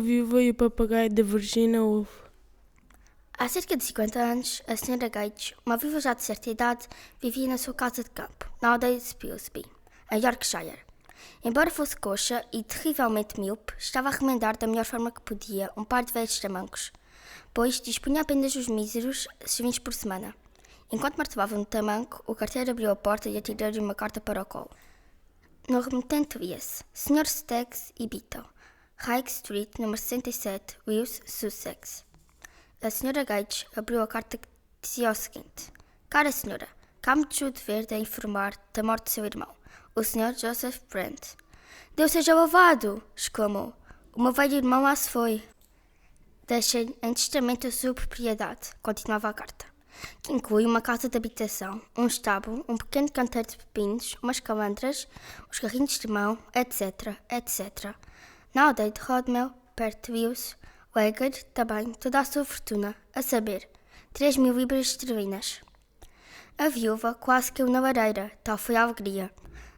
Viúva e o Papagaio de Virginia Woolf. Há cerca de 50 anos, a Sra. Gates, uma viúva já de certa idade, vivia na sua casa de campo, na aldeia de Spilsby, em Yorkshire. Embora fosse coxa e terrivelmente míope, estava a remendar da melhor forma que podia um par de velhos tamancos, pois dispunha apenas os míseros 20 por semana. Enquanto martelava no tamanco, o carteiro abriu a porta e atirou-lhe uma carta para o colo. No remetente lia-se: Sr. Staggs e Beaton, High Street, número 67, Wills, Sussex. A Sra. Gates abriu a carta que dizia o seguinte: Cara senhora, cabe-me o dever de informar da morte de seu irmão, o Sr. Joseph Brent. Deus seja louvado! Exclamou. O meu velho irmão lá se foi. Deixei em testamento a sua propriedade, continuava a carta, que inclui uma casa de habitação, um estábulo, um pequeno canteiro de pepinos, umas calandras, os carrinhos de mão, etc., etc. Na aldeia de Rodmell, perto de Wills, Legger também toda a sua fortuna, a saber, 3.000 libras esterlinas. A viúva quase caiu na lareira, tal foi a alegria.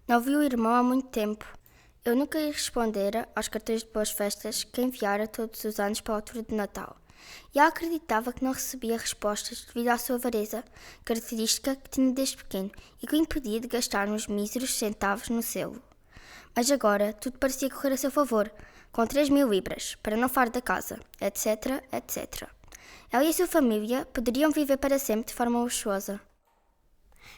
Não viu o irmão há muito tempo. Eu nunca lhe respondera aos cartões de boas festas que enviara todos os anos para a altura de Natal. E ela acreditava que não recebia respostas devido à sua avareza, característica que tinha desde pequeno e que o impedia de gastar uns míseros centavos no selo. Mas agora tudo parecia correr a seu favor, com 3.000 libras, para não falar da casa, etc., etc. Ela e a sua família poderiam viver para sempre de forma luxuosa.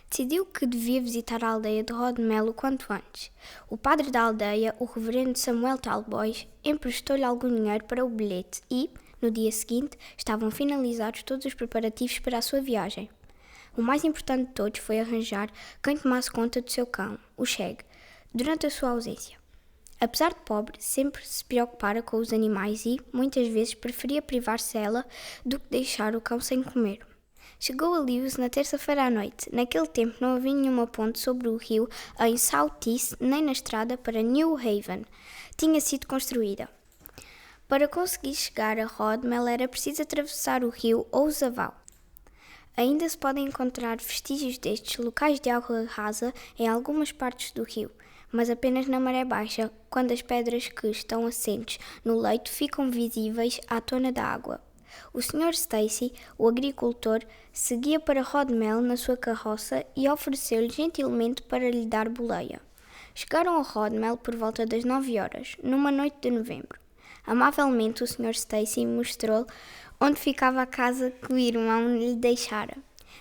Decidiu que devia visitar a aldeia de Rodmell o quanto antes. O padre da aldeia, o reverendo Samuel Talboys, emprestou-lhe algum dinheiro para o bilhete e, no dia seguinte, estavam finalizados todos os preparativos para a sua viagem. O mais importante de todos foi arranjar quem tomasse conta do seu cão, o Shag, durante a sua ausência. Apesar de pobre, sempre se preocupara com os animais e, muitas vezes, preferia privar-se dela do que deixar o cão sem comer. Chegou a Lewes na terça-feira à noite. Naquele tempo não havia nenhuma ponte sobre o rio em South East, nem na estrada para New Haven. Tinha sido construída. Para conseguir chegar a Rodmell era preciso atravessar o rio ou o Zaval. Ainda se podem encontrar vestígios destes locais de água rasa em algumas partes do rio, mas apenas na maré baixa, quando as pedras que estão assentes no leito ficam visíveis à tona da água. O Sr. Stacy, o agricultor, seguia para Rodmell na sua carroça e ofereceu-lhe gentilmente para lhe dar boleia. Chegaram a Rodmell por volta das 9 horas, numa noite de novembro. Amavelmente o Sr. Stacy mostrou-lhe onde ficava a casa que o irmão lhe deixara.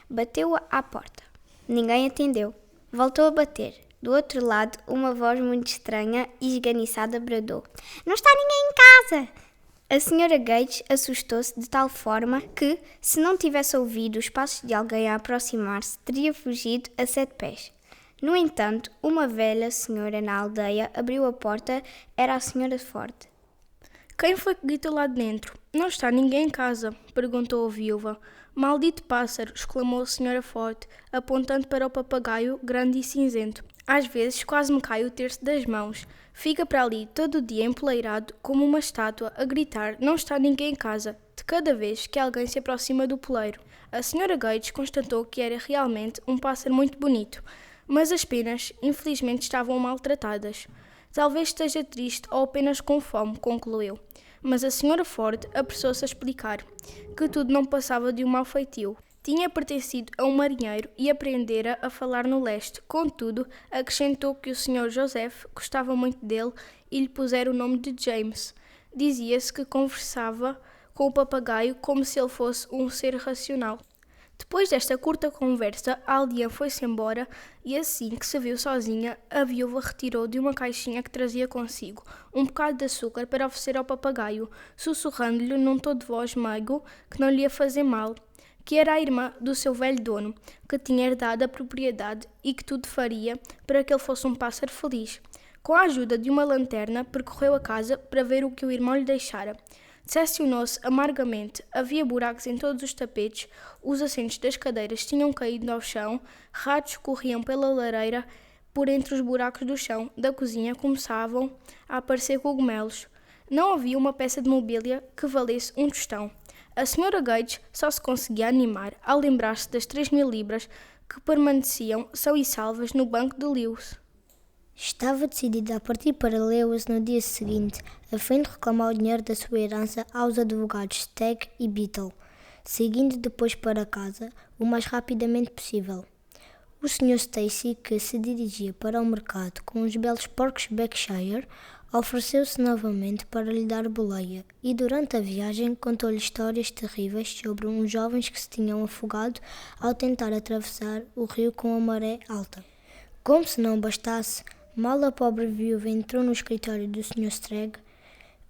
Bateu à porta. Ninguém atendeu. Voltou a bater. Do outro lado, uma voz muito estranha e esganiçada bradou: Não está ninguém em casa! A Sra. Gates assustou-se de tal forma que, se não tivesse ouvido os passos de alguém a aproximar-se, teria fugido a 7 pés. No entanto, uma velha senhora na aldeia abriu a porta. Era a Sra. Ford. Quem foi que gritou lá dentro? Não está ninguém em casa, perguntou a viúva. Maldito pássaro, exclamou a Sra. Ford, apontando para o papagaio grande e cinzento. Às vezes quase me cai o terço das mãos. Fica para ali todo o dia empoleirado como uma estátua a gritar: não está ninguém em casa, de cada vez que alguém se aproxima do poleiro. A Sra. Gates constatou que era realmente um pássaro muito bonito, mas as penas, infelizmente, estavam maltratadas. Talvez esteja triste ou apenas com fome, concluiu. Mas a Sra. Ford apressou-se a explicar que tudo não passava de um mau feitio. Tinha pertencido a um marinheiro e aprendera a falar no leste. Contudo, acrescentou que o Sr. Joseph gostava muito dele e lhe pusera o nome de James. Dizia-se que conversava com o papagaio como se ele fosse um ser racional. Depois desta curta conversa, a aldeã foi-se embora e assim que se viu sozinha, a viúva retirou de uma caixinha que trazia consigo um bocado de açúcar para oferecer ao papagaio, sussurrando-lhe num tom de voz meigo que não lhe ia fazer mal, que era a irmã do seu velho dono, que tinha herdado a propriedade e que tudo faria para que ele fosse um pássaro feliz. Com a ajuda de uma lanterna, percorreu a casa para ver o que o irmão lhe deixara. Decepcionou-se amargamente. Havia buracos em todos os tapetes, os assentos das cadeiras tinham caído ao chão, ratos corriam pela lareira, por entre os buracos do chão da cozinha começavam a aparecer cogumelos. Não havia uma peça de mobília que valesse um tostão. A Sra. Gates só se conseguia animar ao lembrar-se das 3.000 libras que permaneciam são e salvas no banco de Lewes. Estava decidida a partir para Lewes no dia seguinte, a fim de reclamar o dinheiro da sua herança aos advogados Stagg e Beetle, seguindo depois para casa o mais rapidamente possível. O Sr. Stacy, que se dirigia para o mercado com os belos porcos Berkshire, ofereceu-se novamente para lhe dar boleia e durante a viagem contou-lhe histórias terríveis sobre uns jovens que se tinham afogado ao tentar atravessar o rio com a maré alta. Como se não bastasse, mal a pobre viúva entrou no escritório do Sr. Stagg,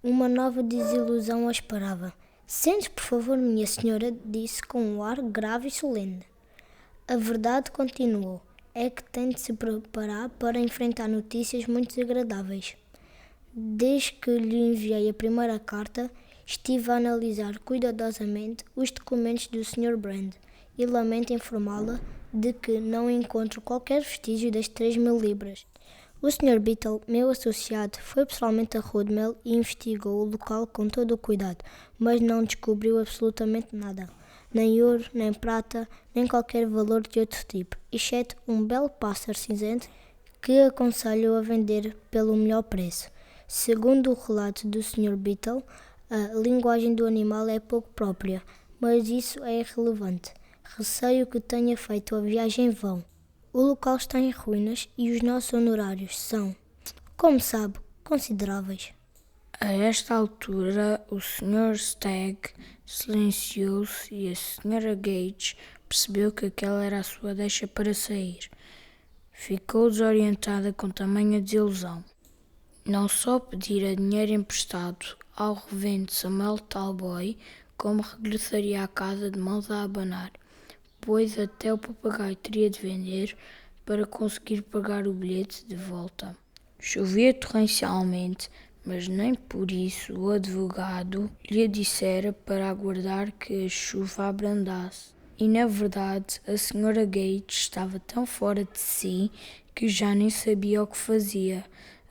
uma nova desilusão a esperava. "Sente-se, por favor, minha senhora", disse com um ar grave e solene. "A verdade", continuou, "é que tem de se preparar para enfrentar notícias muito desagradáveis. Desde que lhe enviei a primeira carta, estive a analisar cuidadosamente os documentos do Sr. Brand e lamento informá-la de que não encontro qualquer vestígio das 3.000 libras. O Sr. Beetle, meu associado, foi pessoalmente a Rodmell e investigou o local com todo o cuidado, mas não descobriu absolutamente nada. Nem ouro, nem prata, nem qualquer valor de outro tipo, exceto um belo pássaro cinzento que aconselho a vender pelo melhor preço. Segundo o relato do Sr. Beetle, a linguagem do animal é pouco própria, mas isso é irrelevante. Receio que tenha feito a viagem em vão. O local está em ruínas e os nossos honorários são, como sabe, consideráveis." A esta altura, o Sr. Stagg silenciou-se e a Sra. Gage percebeu que aquela era a sua deixa para sair. Ficou desorientada com tamanha desilusão. Não só pedira dinheiro emprestado ao reverendo Samuel Talboy, como regressaria à casa de mãos a abanar, pois até o papagaio teria de vender para conseguir pagar o bilhete de volta. Chovia torrencialmente, mas nem por isso o advogado lhe dissera para aguardar que a chuva abrandasse. E, na verdade, a Sra. Gage estava tão fora de si que já nem sabia o que fazia.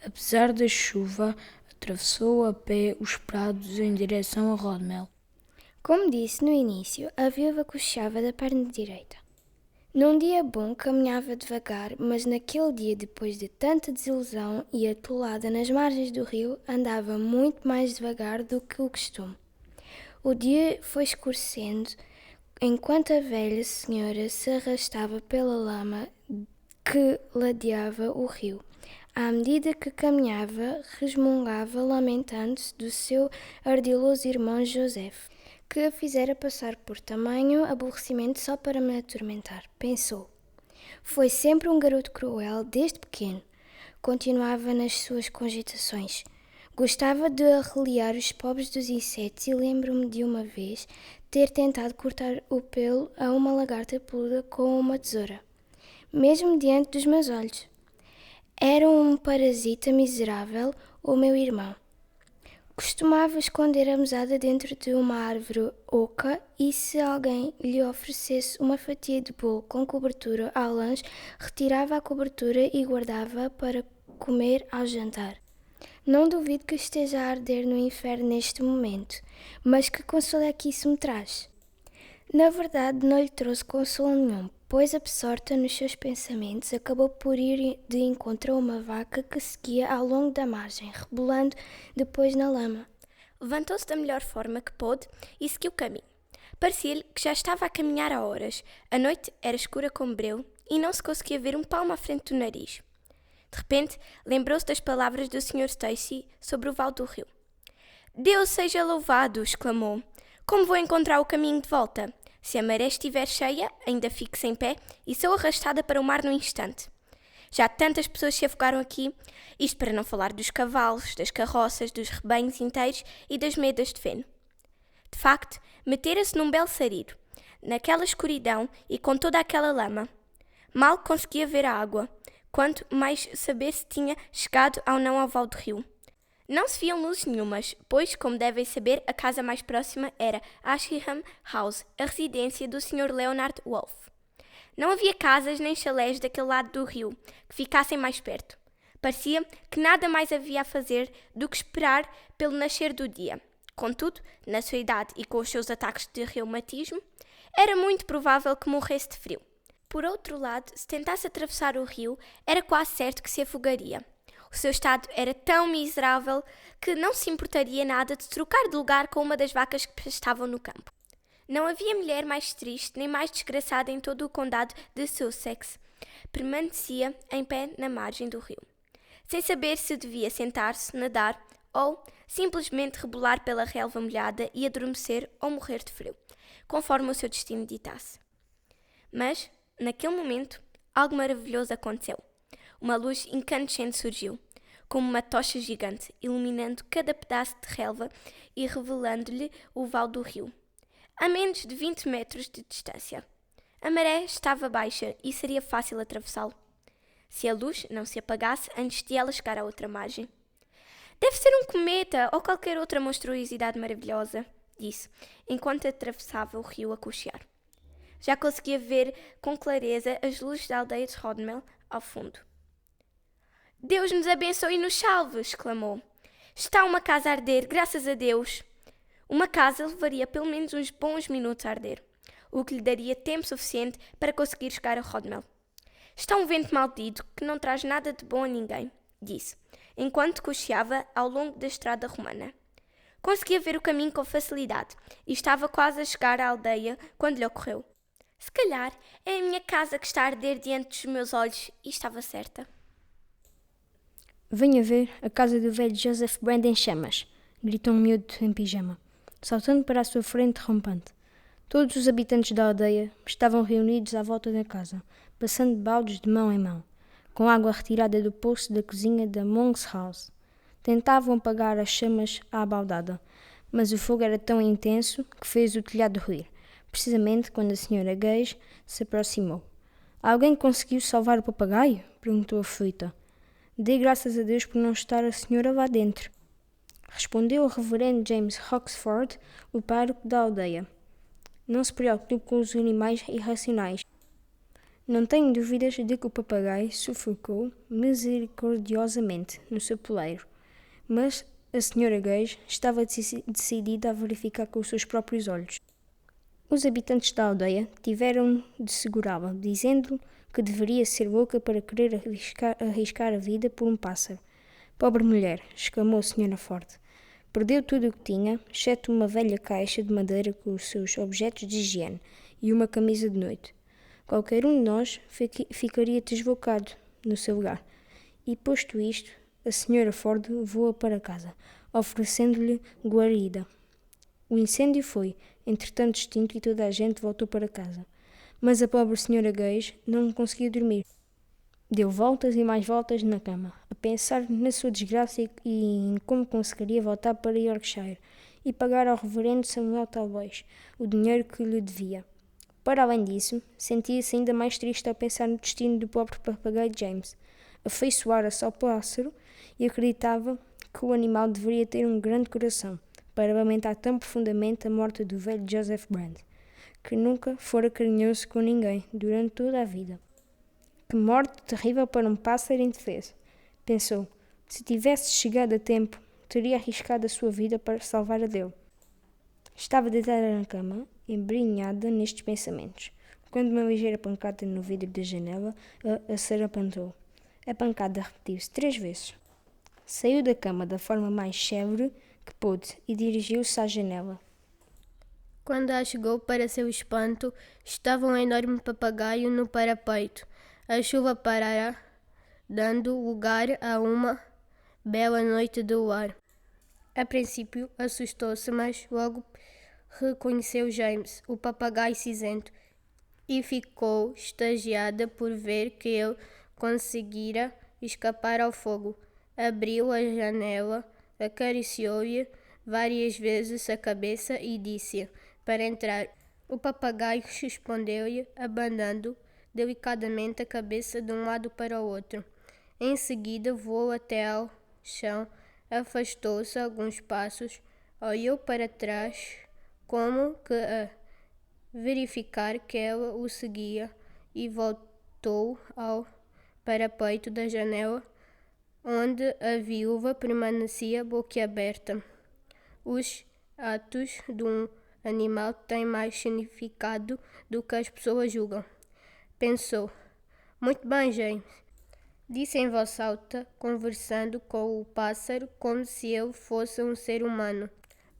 Apesar da chuva, atravessou a pé os prados em direção a Rodmell. Como disse no início, a viúva cochechava da perna direita. Num dia bom caminhava devagar, mas naquele dia, depois de tanta desilusão e atolada nas margens do rio, andava muito mais devagar do que o costume. O dia foi escurecendo, enquanto a velha senhora se arrastava pela lama que ladeava o rio. À medida que caminhava, resmungava, lamentando-se do seu ardiloso irmão Joseph, que a fizera passar por tamanho aborrecimento só para me atormentar. Pensou. Foi sempre um garoto cruel desde pequeno. Continuava nas suas cogitações. Gostava de arreliar os pobres dos insetos e lembro-me de uma vez ter tentado cortar o pelo a uma lagarta peluda com uma tesoura, mesmo diante dos meus olhos. Era um parasita miserável, o meu irmão. Costumava esconder a mesada dentro de uma árvore oca e, se alguém lhe oferecesse uma fatia de bolo com cobertura ao lanche, retirava a cobertura e guardava para comer ao jantar. Não duvido que esteja a arder no inferno neste momento, mas que consolo é que isso me traz? Na verdade, não lhe trouxe consolo nenhum, pois, absorta nos seus pensamentos, acabou por ir de encontro a uma vaca que seguia ao longo da margem, rebolando depois na lama. Levantou-se da melhor forma que pôde e seguiu o caminho. Parecia-lhe que já estava a caminhar há horas. A noite era escura como breu e não se conseguia ver um palmo à frente do nariz. De repente, lembrou-se das palavras do Sr. Stacy sobre o vale do rio. "Deus seja louvado!" exclamou. "Como vou encontrar o caminho de volta? Se a maré estiver cheia, ainda fico sem pé e sou arrastada para o mar num instante. Já tantas pessoas se afogaram aqui, isto para não falar dos cavalos, das carroças, dos rebanhos inteiros e das medas de feno." De facto, metera-se num belo sarilho, naquela escuridão e com toda aquela lama. Mal conseguia ver a água, quanto mais saber se tinha chegado ou não ao vale do rio. Não se viam luzes nenhumas, pois, como devem saber, a casa mais próxima era Ashiham House, a residência do Sr. Leonard Wolfe. Não havia casas nem chalés daquele lado do rio que ficassem mais perto. Parecia que nada mais havia a fazer do que esperar pelo nascer do dia. Contudo, na sua idade e com os seus ataques de reumatismo, era muito provável que morresse de frio. Por outro lado, se tentasse atravessar o rio, era quase certo que se afogaria. O seu estado era tão miserável que não se importaria nada de trocar de lugar com uma das vacas que estavam no campo. Não havia mulher mais triste nem mais desgraçada em todo o condado de Sussex. Permanecia em pé na margem do rio, sem saber se devia sentar-se, nadar ou simplesmente rebolar pela relva molhada e adormecer ou morrer de frio, conforme o seu destino ditasse. Mas, naquele momento, algo maravilhoso aconteceu. Uma luz incandescente surgiu, como uma tocha gigante, iluminando cada pedaço de relva e revelando-lhe o val do rio, a menos de 20 metros de distância. A maré estava baixa e seria fácil atravessá-lo, se a luz não se apagasse antes de ela chegar à outra margem. Deve ser um cometa ou qualquer outra monstruosidade maravilhosa, disse, enquanto atravessava o rio a cochear. Já conseguia ver com clareza as luzes da aldeia de Rodmell ao fundo. Deus nos abençoe e nos salve, exclamou. Está uma casa a arder, graças a Deus. Uma casa levaria pelo menos uns bons minutos a arder, o que lhe daria tempo suficiente para conseguir chegar a Rodmell. Está um vento maldito que não traz nada de bom a ninguém, disse, enquanto cocheava ao longo da estrada romana. Conseguia ver o caminho com facilidade e estava quase a chegar à aldeia quando lhe ocorreu. Se calhar é a minha casa que está a arder diante dos meus olhos, e estava certa. Venha ver a casa do velho Joseph Brand em chamas, gritou um miúdo em pijama, saltando para a sua frente rompante. Todos os habitantes da aldeia estavam reunidos à volta da casa, passando baldes de mão em mão, com água retirada do poço da cozinha da Monk's House. Tentavam apagar as chamas à baldada, mas o fogo era tão intenso que fez o telhado ruir, precisamente quando a senhora Gage se aproximou. Alguém conseguiu salvar o papagaio? Perguntou aflita. Dê graças a Deus por não estar a senhora lá dentro, respondeu o reverendo James Roxford, o pároco da aldeia. Não se preocupe com os animais irracionais. Não tenho dúvidas de que o papagaio sufocou misericordiosamente no seu poleiro, mas a senhora Gage estava decidida a verificar com os seus próprios olhos. Os habitantes da aldeia tiveram de segurá-la, dizendo que deveria ser louca para querer arriscar a vida por um pássaro. Pobre mulher, exclamou a senhora Ford. Perdeu tudo o que tinha, exceto uma velha caixa de madeira com os seus objetos de higiene e uma camisa de noite. Qualquer um de nós ficaria desvocado no seu lugar. E, posto isto, a senhora Ford voa para casa, oferecendo-lhe guarida. O incêndio foi, entretanto, extinto e toda a gente voltou para casa. Mas a pobre senhora Gage não conseguiu dormir. Deu voltas e mais voltas na cama, a pensar na sua desgraça e em como conseguiria voltar para Yorkshire e pagar ao reverendo Samuel Talboys o dinheiro que lhe devia. Para além disso, sentia-se ainda mais triste ao pensar no destino do pobre papagaio James. Afeiçoara-se ao pássaro e acreditava que o animal deveria ter um grande coração para lamentar tão profundamente a morte do velho Joseph Brand, que nunca fora carinhoso com ninguém durante toda a vida. Que morte terrível para um pássaro indefeso, pensou. Se tivesse chegado a tempo, teria arriscado a sua vida para salvar a dele. Estava deitada na cama, embrenhada nestes pensamentos, quando uma ligeira pancada no vidro da janela a sarapantou. A pancada repetiu-se 3 vezes. Saiu da cama da forma mais célere que pôde e dirigiu-se à janela. Quando a chegou, para seu espanto, estava um enorme papagaio no parapeito. A chuva parara, dando lugar a uma bela noite de luar. A princípio assustou-se, mas logo reconheceu James, o papagaio cinzento, e ficou extasiada por ver que ele conseguira escapar ao fogo. Abriu a janela, acariciou-lhe várias vezes a cabeça e disse para entrar. O papagaio respondeu-lhe, abanando delicadamente a cabeça de um lado para o outro. Em seguida voou até ao chão, afastou-se alguns passos, olhou para trás como que a verificar que ela o seguia e voltou ao parapeito da janela, onde a viúva permanecia boquiaberta. Os atos de um animal têm mais significado do que as pessoas julgam. pensou. Muito bem, James. Disse em voz alta, conversando com o pássaro como se ele fosse um ser humano.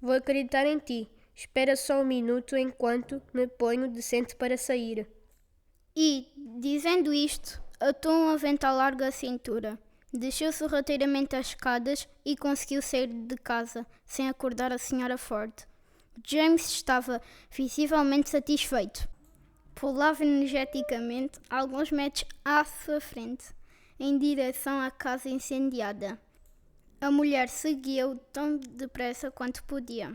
Vou acreditar em ti. Espera só um minuto enquanto me ponho decente para sair. E, dizendo isto, atou um avental largo à cintura. Desceu sorrateiramente as escadas e conseguiu sair de casa, sem acordar a Sra. Ford. James estava visivelmente satisfeito. Pulava energeticamente alguns metros à sua frente, em direção à casa incendiada. A mulher seguiu tão depressa quanto podia.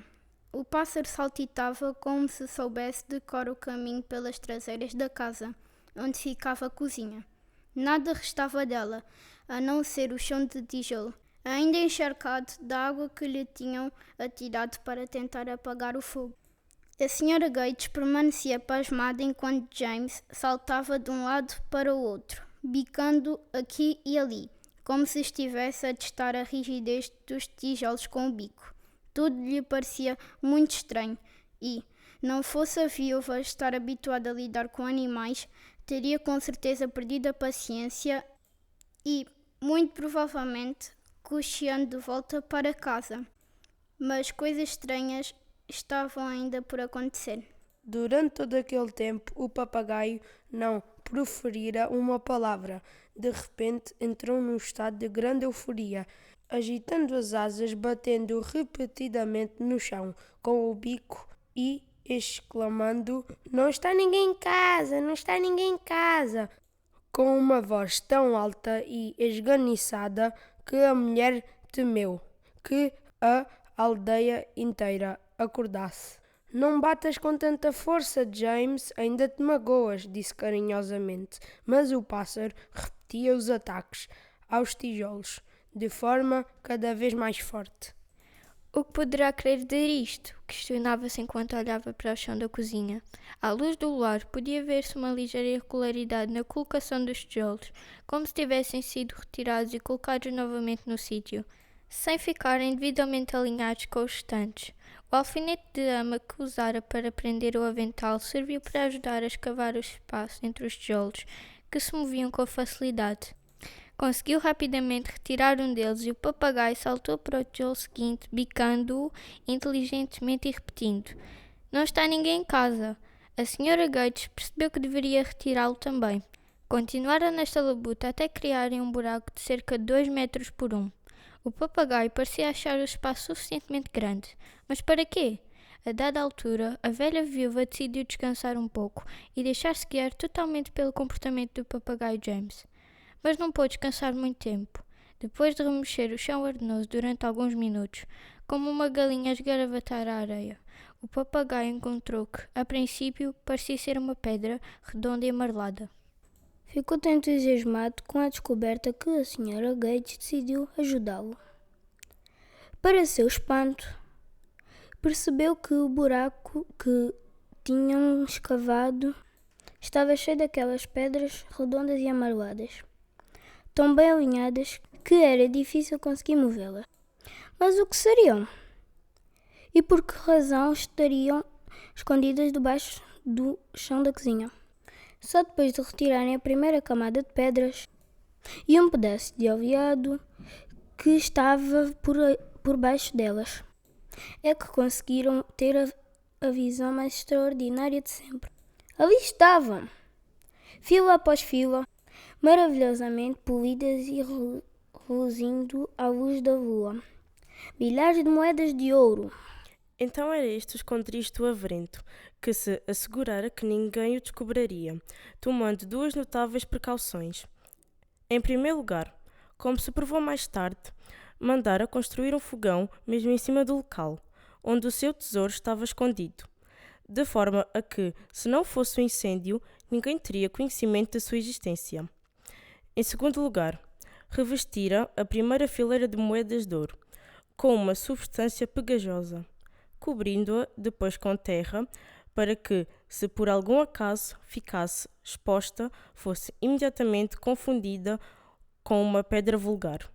O pássaro saltitava como se soubesse de cor o caminho pelas traseiras da casa, onde ficava a cozinha. Nada restava dela, a não ser o chão de tijolo, ainda encharcado da água que lhe tinham atirado para tentar apagar o fogo. A Sra. Gates permanecia pasmada enquanto James saltava de um lado para o outro, bicando aqui e ali, como se estivesse a testar a rigidez dos tijolos com o bico. Tudo lhe parecia muito estranho e, não fosse a viúva estar habituada a lidar com animais, teria com certeza perdido a paciência e, muito provavelmente, cocheando de volta para casa. Mas coisas estranhas estavam ainda por acontecer. Durante todo aquele tempo, o papagaio não proferira uma palavra. De repente, entrou num estado de grande euforia, agitando as asas, batendo repetidamente no chão com o bico e exclamando: "Não está ninguém em casa! Não está ninguém em casa!" com uma voz tão alta e esganiçada que a mulher temeu que a aldeia inteira acordasse. "Não batas com tanta força, James, ainda te magoas", disse carinhosamente, mas o pássaro repetia os ataques aos tijolos, de forma cada vez mais forte. O que poderá querer dizer isto? Questionava-se enquanto olhava para o chão da cozinha. À luz do luar, podia ver-se uma ligeira irregularidade na colocação dos tijolos, como se tivessem sido retirados e colocados novamente no sítio, sem ficarem devidamente alinhados com os restantes. O alfinete de ama que usara para prender o avental serviu para ajudar a escavar o espaço entre os tijolos, que se moviam com facilidade. Conseguiu rapidamente retirar um deles e o papagaio saltou para o tijolo seguinte, bicando-o inteligentemente e repetindo: "Não está ninguém em casa." A Sra. Gates percebeu que deveria retirá-lo também. Continuaram nesta labuta até criarem um buraco de cerca de 2 metros por 1. O papagaio parecia achar o espaço suficientemente grande. Mas para quê? A dada altura, a velha viúva decidiu descansar um pouco e deixar-se guiar totalmente pelo comportamento do papagaio James. Mas não pôde descansar muito tempo. Depois de remexer o chão arenoso durante alguns minutos, como uma galinha a esgaravatar a areia, o papagaio encontrou que, a princípio, parecia ser uma pedra redonda e amarelada. Ficou tão entusiasmado com a descoberta que a Sra. Gates decidiu ajudá-lo. Para seu espanto, percebeu que o buraco que tinham escavado estava cheio daquelas pedras redondas e amareladas, tão bem alinhadas que era difícil conseguir movê-las. Mas o que seriam? E por que razão estariam escondidas debaixo do chão da cozinha? Só depois de retirarem a primeira camada de pedras e um pedaço de alveado que estava por baixo delas, é que conseguiram ter a visão mais extraordinária de sempre. Ali estavam, fila após fila, maravilhosamente polidas e reluzindo à luz da lua. Milhares de moedas de ouro. Então era este o esconderijo do avarento, que se assegurara que ninguém o descobriria, tomando 2 notáveis precauções. Em primeiro lugar, como se provou mais tarde, mandara construir um fogão mesmo em cima do local, onde o seu tesouro estava escondido, de forma a que, se não fosse um incêndio, ninguém teria conhecimento da sua existência. Em segundo lugar, revestira a primeira fileira de moedas de ouro, com uma substância pegajosa, cobrindo-a depois com terra, para que, se por algum acaso ficasse exposta, fosse imediatamente confundida com uma pedra vulgar.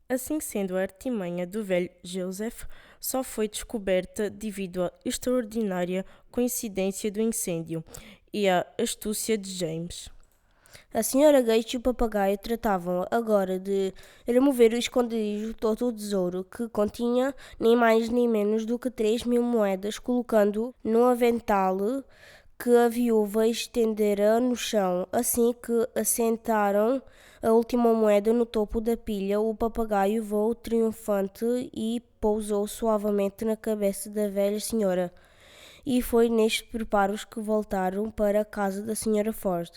Assim sendo, a artimanha do velho Joseph só foi descoberta devido à extraordinária coincidência do incêndio e à astúcia de James. A senhora Gates e o papagaio tratavam agora de remover o esconderijo todo o tesouro, que continha nem mais nem menos do que 3.000 moedas, colocando no avental que a viúva estendera no chão. Assim que assentaram a última moeda no topo da pilha, o papagaio voou triunfante e pousou suavemente na cabeça da velha senhora. E foi nestes preparos que voltaram para a casa da senhora Ford,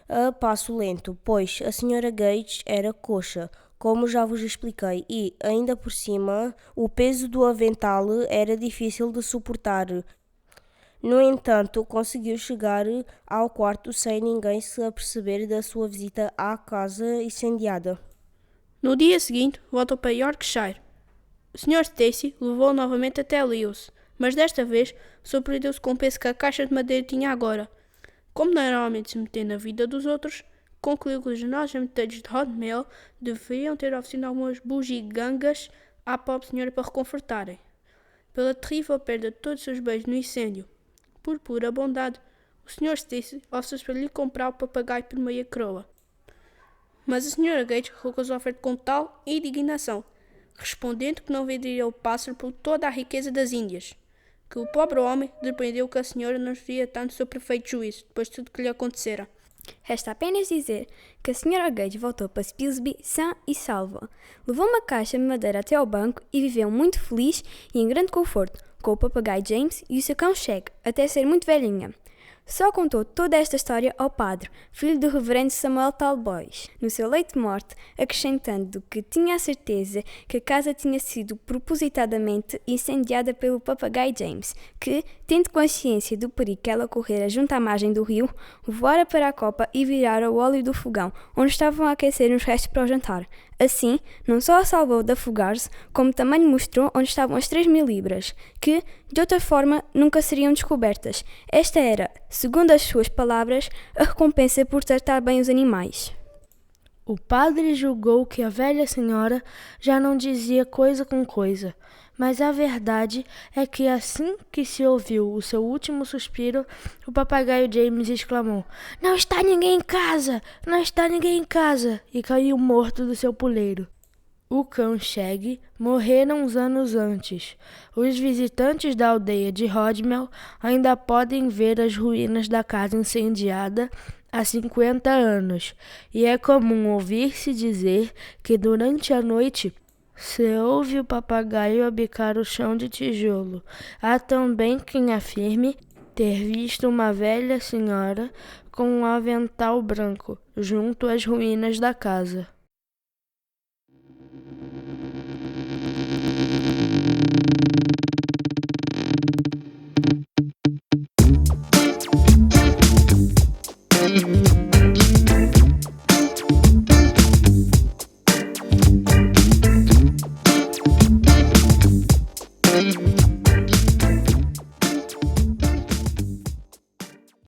a passo lento, pois a senhora Gates era coxa, como já vos expliquei, e, ainda por cima, o peso do avental era difícil de suportar. No entanto, conseguiu chegar ao quarto sem ninguém se aperceber da sua visita à casa incendiada. No dia seguinte, voltou para Yorkshire. O Sr. Stacy levou-o novamente até Lewes, mas desta vez surpreendeu-se com o peso que a caixa de madeira tinha agora. Como normalmente se meter na vida dos outros, concluiu que os generais emitentes de Rodmell deveriam ter oferecido algumas bugigangas à pobre senhora para reconfortarem, pela terrível perda de todos os seus bens no incêndio. Por pura bondade, o Sr. Stacy ofereceu para lhe comprar o papagaio por meia coroa. Mas a Sra. Gates recusou a oferta com tal indignação, respondendo que não venderia o pássaro por toda a riqueza das Índias, que o pobre homem depreendeu que a senhora não estaria tanto do seu perfeito juízo, depois de tudo que lhe acontecera. Resta apenas dizer que a Sra. Gates voltou para Spilsby sã e salva. Levou uma caixa de madeira até ao banco e viveu muito feliz e em grande conforto, com o papagaio James e o seu cão Shag, até ser muito velhinha. Só contou toda esta história ao padre, filho do reverendo Samuel Talboys, no seu leito de morte, acrescentando que tinha a certeza que a casa tinha sido propositadamente incendiada pelo papagaio James, que, tendo consciência do perigo que ela correra junto à margem do rio, voara para a copa e virara o óleo do fogão, onde estavam a aquecer os restos para o jantar. Assim, não só a salvou de afogar-se, como também lhe mostrou onde estavam as 3.000 libras, que, de outra forma, nunca seriam descobertas. Esta era, segundo as suas palavras, a recompensa por tratar bem os animais. O padre julgou que a velha senhora já não dizia coisa com coisa, mas a verdade é que assim que se ouviu o seu último suspiro, o papagaio James exclamou: "Não está ninguém em casa! Não está ninguém em casa!" e caiu morto do seu puleiro. O cão Shag morrera uns anos antes. Os visitantes da aldeia de Rodmell ainda podem ver as ruínas da casa incendiada há 50 anos, e é comum ouvir-se dizer que durante a noite se ouve o papagaio a bicar o chão de tijolo. Há também quem afirme ter visto uma velha senhora com um avental branco junto às ruínas da casa.